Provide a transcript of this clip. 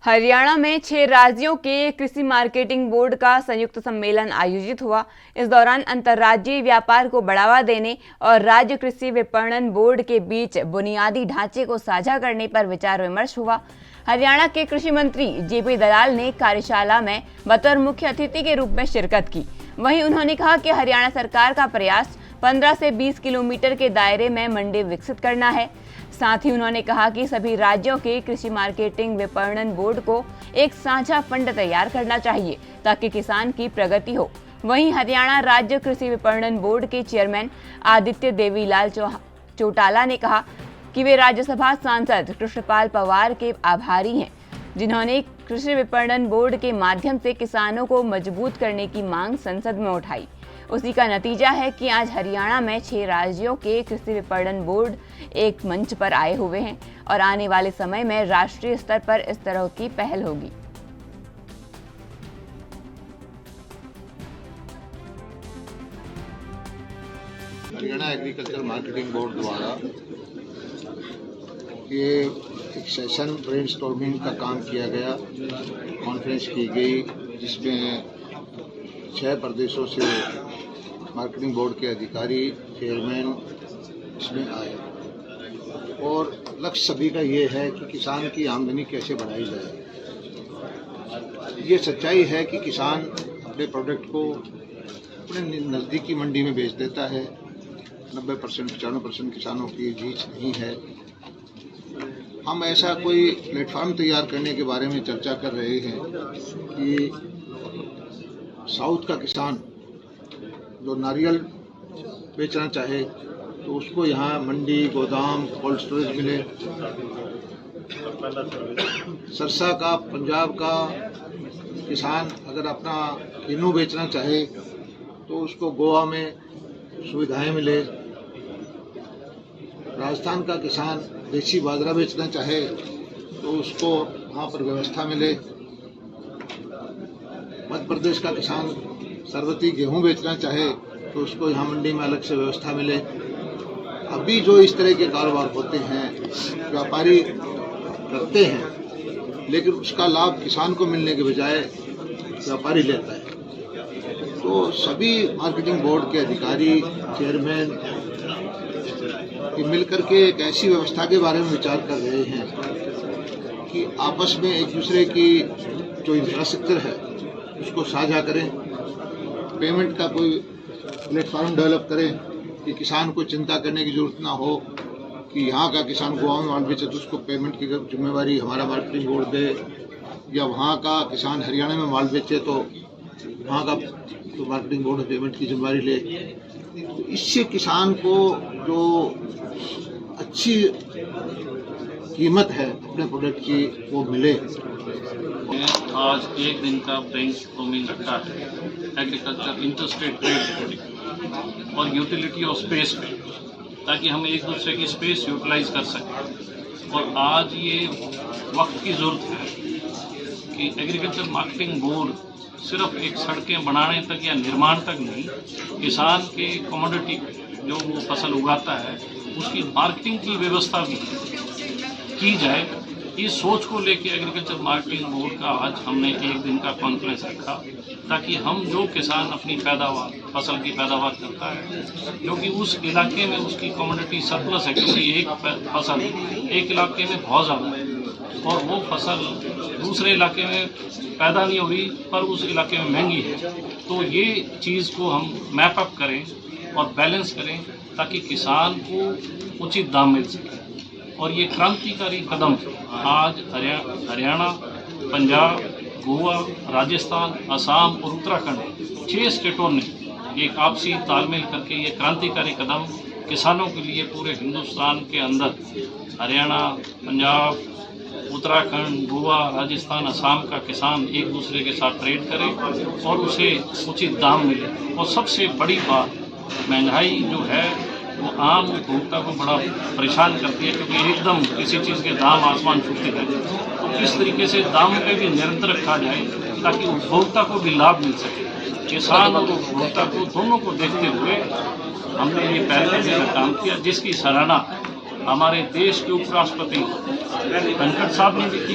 हरियाणा में 6 राज्यों के कृषि मार्केटिंग बोर्ड का संयुक्त सम्मेलन आयोजित हुआ। इस दौरान अंतर्राज्यीय व्यापार को बढ़ावा देने और राज्य कृषि विपणन बोर्ड के बीच बुनियादी ढांचे को साझा करने पर विचार विमर्श हुआ। हरियाणा के कृषि मंत्री जेपी दलाल ने कार्यशाला में बतौर मुख्य अतिथि के रूप में शिरकत की। वहीं उन्होंने कहा कि हरियाणा सरकार का प्रयास 15 से 20 किलोमीटर के दायरे में मंडी विकसित करना है। साथ ही उन्होंने कहा कि सभी राज्यों के कृषि मार्केटिंग विपणन बोर्ड को एक साझा फंड तैयार करना चाहिए ताकि किसान की प्रगति हो। वहीं हरियाणा राज्य कृषि विपणन बोर्ड के चेयरमैन आदित्य देवीलाल चौटाला ने कहा कि वे राज्यसभा सांसद कृष्णपाल पवार के आभारी हैं, जिन्होंने कृषि विपणन बोर्ड के माध्यम से किसानों को मजबूत करने की मांग संसद में उठाई। उसी का नतीजा है कि आज हरियाणा में 6 राज्यों के कृषि विपणन बोर्ड एक मंच पर आए हुए हैं और आने वाले समय में राष्ट्रीय स्तर पर इस तरह की पहल होगी। हरियाणा एग्रीकल्चर मार्केटिंग बोर्ड द्वारा ये एक सेशन ब्रेनस्टॉर्मिंग का काम किया गया, कॉन्फ्रेंस की गई, जिसमें 6 प्रदेशों से मार्केटिंग बोर्ड के अधिकारी, चेयरमैन इसमें आए और लक्ष्य सभी का ये है कि किसान की आमदनी कैसे बढ़ाई जाए। ये सच्चाई है कि किसान अपने प्रोडक्ट को अपने नज़दीकी मंडी में बेच देता है। 90% 95% किसानों की रीच नहीं है। हम ऐसा कोई प्लेटफॉर्म तैयार करने के बारे में चर्चा कर रहे हैं कि साउथ का किसान जो नारियल बेचना चाहे तो उसको यहाँ मंडी, गोदाम, कोल्ड स्टोरेज मिले। सरसा का, पंजाब का किसान अगर अपना किन्नू बेचना चाहे तो उसको गोवा में सुविधाएं मिले। राजस्थान का किसान देसी बाजरा बेचना चाहे तो उसको वहाँ पर व्यवस्था मिले। मध्य प्रदेश का किसान सरबती गेहूं बेचना चाहे तो उसको यहाँ मंडी में अलग से व्यवस्था मिले। अभी जो इस तरह के कारोबार होते हैं, व्यापारी करते हैं, लेकिन उसका लाभ किसान को मिलने के बजाय व्यापारी लेता है। तो सभी मार्केटिंग बोर्ड के अधिकारी, चेयरमैन ये मिलकर के एक ऐसी व्यवस्था के बारे में विचार कर रहे हैं कि आपस में एक दूसरे की जो इंफ्रास्ट्रक्चर है उसको साझा करें, पेमेंट का कोई प्लेटफॉर्म डेवलप करें कि किसान को चिंता करने की जरूरत ना हो कि यहाँ का किसान गोवा में माल बेचे तो उसको पेमेंट की जिम्मेवारी हमारा मार्केटिंग बोर्ड दे, या वहाँ का किसान हरियाणा में माल बेचे तो वहाँ का तो मार्केटिंग बोर्ड पेमेंट की जिम्मेवारी ले। तो इससे किसान को जो अच्छी कीमत है अपने प्रोडक्ट की वो मिले। आज एक दिन का ब्रेनस्टॉर्मिंग रखा है एग्रीकल्चर इंटरस्टेट ट्रेड और यूटिलिटी ऑफ स्पेस पे, ताकि हम एक दूसरे की स्पेस यूटिलाइज कर सकें। और आज ये वक्त की ज़रूरत है कि एग्रीकल्चर मार्केटिंग बोर्ड सिर्फ एक सड़कें बनाने तक या निर्माण तक नहीं, किसान के कमोडिटी जो वो फसल उगाता है उसकी मार्केटिंग की व्यवस्था भी की जाए। इस सोच को लेके एग्रीकल्चर मार्केटिंग बोर्ड का आज हमने एक दिन का कॉन्फ्रेंस रखा, ताकि हम जो किसान अपनी पैदावार, फसल की पैदावार करता है, जो कि उस इलाके में उसकी कमोडिटी सरप्लस है, क्योंकि एक फसल एक इलाके में बहुत ज़्यादा है और वो फसल दूसरे इलाके में पैदा नहीं हो रही पर उस इलाके में महंगी है। तो ये चीज़ को हम मैप अप करें और बैलेंस करें ताकि किसान को उचित दाम मिल सके। और ये क्रांतिकारी कदम आज हरियाणा, पंजाब, गोवा, राजस्थान, असम और उत्तराखंड 6 स्टेटों ने एक आपसी तालमेल करके ये क्रांतिकारी कदम किसानों के लिए पूरे हिंदुस्तान के अंदर हरियाणा, पंजाब, उत्तराखंड, गोवा, राजस्थान, असम का किसान एक दूसरे के साथ ट्रेड करे और उसे उचित दाम मिले। और सबसे बड़ी बात, महंगाई जो है वो आम उपभोक्ता को बड़ा परेशान करती है, क्योंकि एकदम किसी चीज़ के दाम आसमान छूते हैं। तो किस तरीके से दाम पे भी निरंतर रखा जाए ताकि उपभोक्ता को भी लाभ मिल सके। किसान और उपभोक्ता को दोनों को देखते हुए हमने ये पहल करने का काम किया, जिसकी सराहना हमारे देश के उपराष्ट्रपति धनखड़ साहब ने भी की।